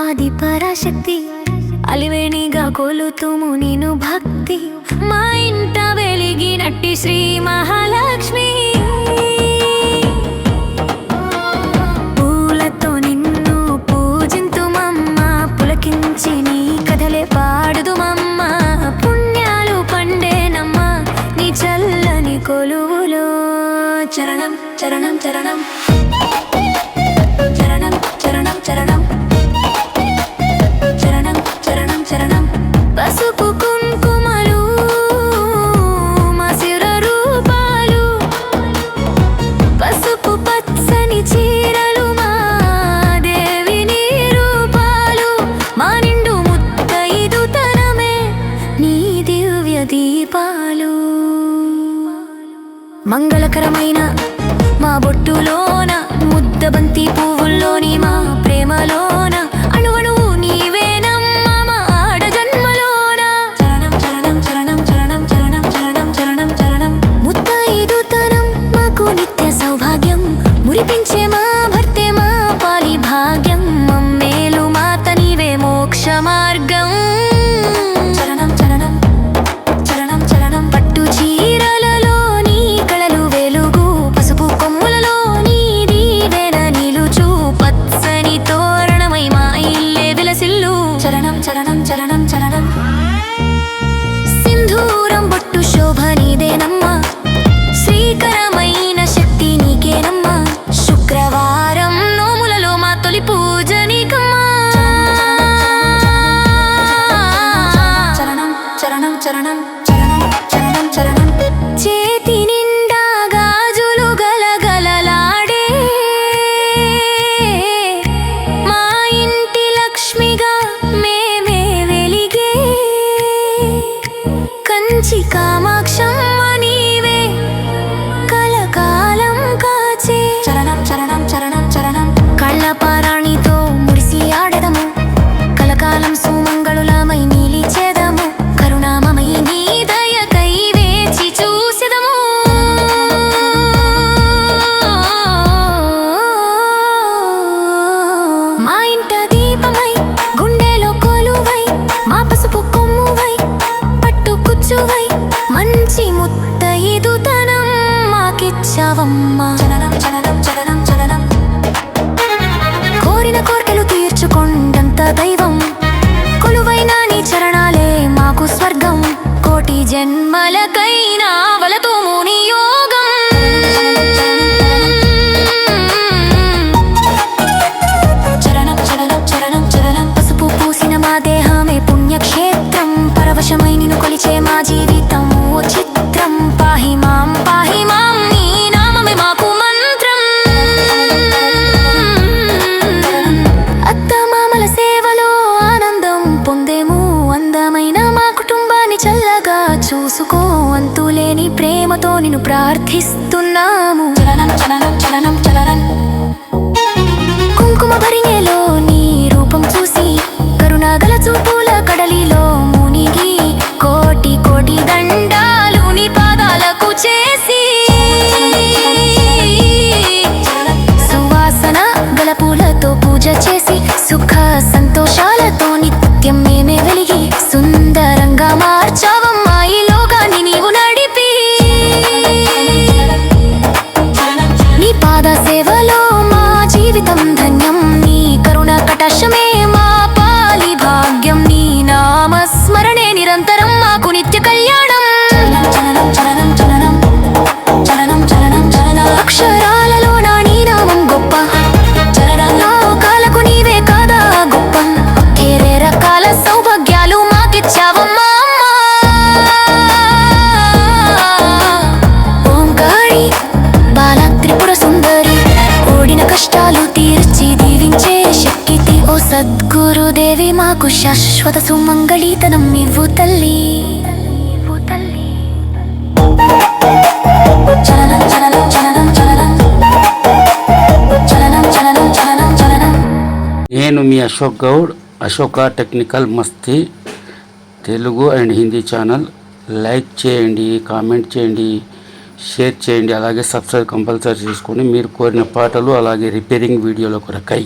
ఆది పరాశక్తి అలివేణిగా కొలుతుము నిను భక్తి మా ఇంట వెలిగినట్టి శ్రీ మహాలక్ష్మి పూలతో నిన్ను పూజింతుమమ్మ పులకించి నీ కథలే పాడుదుమమ్మ పుణ్యాలు పండేనమ్మ నీ చల్లని కొలువులో చరణం చరణం చరణం చరణం చరణం చరణం చరణం చరణం చరణం పసుపు కుంకుమలు మా శిర రూపాలు పసుపు పచ్చని చీరలు మా దేవిని రూపాలు మా నిండు ముత్తైదుతనమే నీ దివ్య దీపాలు మంగళకరమైన మా బొట్టులోన ముద్దబంతి పువ్వుల్లోని మా ప్రేమలోన అణువణువు నీవేనమ్మా మా ఆడ జన్మలోన చరణం చరణం చరణం చరణం చరణం చరణం చరణం చరణం ముత్తైదుతనం మాకు నిత్య సౌభాగ్యం మురిపించే మా భర్తే మా పాలి భాగ్యం మమ్మేలు మాత నీవే మోక్ష మార్గం చరణం చరణం చరణం చరణం పట్టు చీరలలో నీ కళలు వెలుగు పసుపు కొమ్ములలో నీ దీవెన నిలుచు పచ్చని తోరణమై మా ఇల్లే విలసిల్లు చరణం చరణం చరణం చరణం సింధూరం బొట్టు శోభ నీదేనమ్మా శ్రీకరమైన శక్తి నీకేనమ్మా శుక్రవారం నోములలో మా తొలి పూజ నీకమ్మా చరణం చరణం చరణం చరణం చరణం చరణం చేతి నిండా గాజులు గలగలలాడే మా ఇంటి లక్ష్మిగా మేమే వెలిగే కంచి కామాక్షమ్మ నీవే కలకాలం కాచే చరణం చరణం చరణం చరణం కళ్ళపారాణితో మురిసి ఆడదము కలకాలం సుమంగళులమై నిలిచేదము కరుణామమై నీ దయకై వేచి చూసెదము మా ఇంట దీపమై గుండెలో కొలువై మా పసుపు కొమ్మువై పట్టు కుచ్చువై మంచి ముత్తైదుతనం మాకిచ్చావమ్మా చరణం చరణం చరణం చరణం కోరిన కోర్కెలు తీర్చుకొండంత దైవం కొలువైన నీ చరణాలే మాకు స్వర్గం కోటి జన్మలకైనా వలతుము నీ యోగం చరణం చరణం చరణం చరణం పసుపు పూసిన మా దేహమే పుణ్యక్షేత్రం పరవశమై నిన్ను కొలిచే మా జీవితం ఓ చిత్రం పాహి మాం నీ నామమే మాకు మంత్రం అత్తమామల సేవలో ఆనందం పొందేము అందమైన మా కుటుంబాన్ని చల్లగా చూసుకో అంతులేని ప్రేమతో నిన్ను ప్రార్థిస్తున్నాము చలనం చలనం చలనం చలనం కుంకుమ భరిణెలో నీ రూపం చూసి కరుణాగల చూపుల కడలిలో మునిగి కోటి కోటి దండాలు నీ పాదాలకు చేసి సువాసన గల పూలతో పూజ చేసి సుఖ సంతోషాలతో నిత్యం మేమే వెలిగి సుందరంగా మార్చావమ్మా ఈ లోకాన్ని నీవు నడిపి నీ పాద సేవలో మా జీవితం ధన్యం నీ కరుణ కటాక్షమే మా పాలి భాగ్యం నీ నామస్మరణే నిరంతరం మాకు నిత్య కళ్యాణం చలనం చలనం చలనం చలనం చలనం చలనం అక్షరాలలో నా నీ నామం గొప్ప చరణంలో కాలకు నీవే కాదా గొప్ప వేరే రకాల సౌభాగ్యాలు మాకిచ్చావమ్మా ఓంకారి బాల త్రిపుర సుందరి ఓడిన కష్టాలు తీర్చి దీవించే శక్తి ఓ సద్గురుదేవి మాకు శాశ్వత సుమంగళీతనం ఇవ్వు తల్లి చలనం చలనం చలనం చలనం చలనం చలనం చలనం చలనం నేను మీ Ashok Goud Ashoka technical Masti Telugu and Hindi channel like చేయండి, కామెంట్ చేయండి, షేర్ చేయండి. అలాగే సబ్స్క్రైబ్ కంపల్సరీ చేసుకొని మీరు కోరిన పాటలు అలాగే రిపేరింగ్ వీడియోల కొరకై